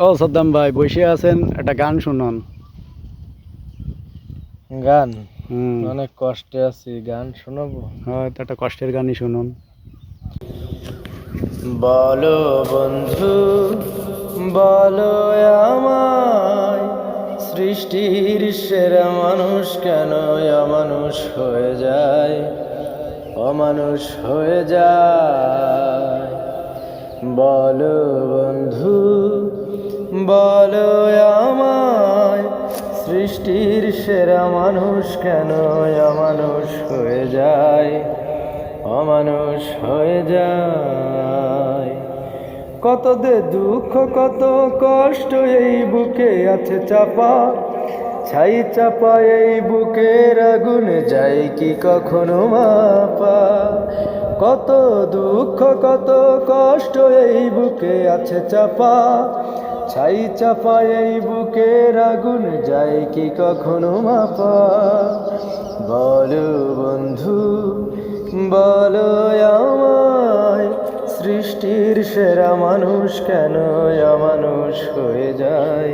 ও সাদ্দাম ভাই বসে আছেন, একটা গান শুনুন। গান? হুম। অনেক কষ্টে আছি, গান শোনাবো? হয়তো একটা কষ্টের গানই শুনুন। বলো বন্ধু, বলো আমায়, সৃষ্টির সেরা মানুষ কেন অমানুষ হয়ে যায়, অমানুষ হয়ে যায়? বলো বন্ধু, বলো আমায়, সৃষ্টির সেরা মানুষ কেন অমানুষ হয়ে যায়, অমানুষ হয়ে যায়? কত দে দুঃখ, কত কষ্ট এই বুকে আছে চাপা, ছাই চাপা এই বুকের আগুন যায় কি কখনো মাপা? কত দুঃখ, কত কষ্ট এই বুকে আছে চাপা, ছাই চাপা এই বুকের আগুন যায় কি কখনো মাপা? বলো বন্ধু, বলো আমায়, সৃষ্টির সেরা মানুষ কেন অমানুষ হয়ে যায়?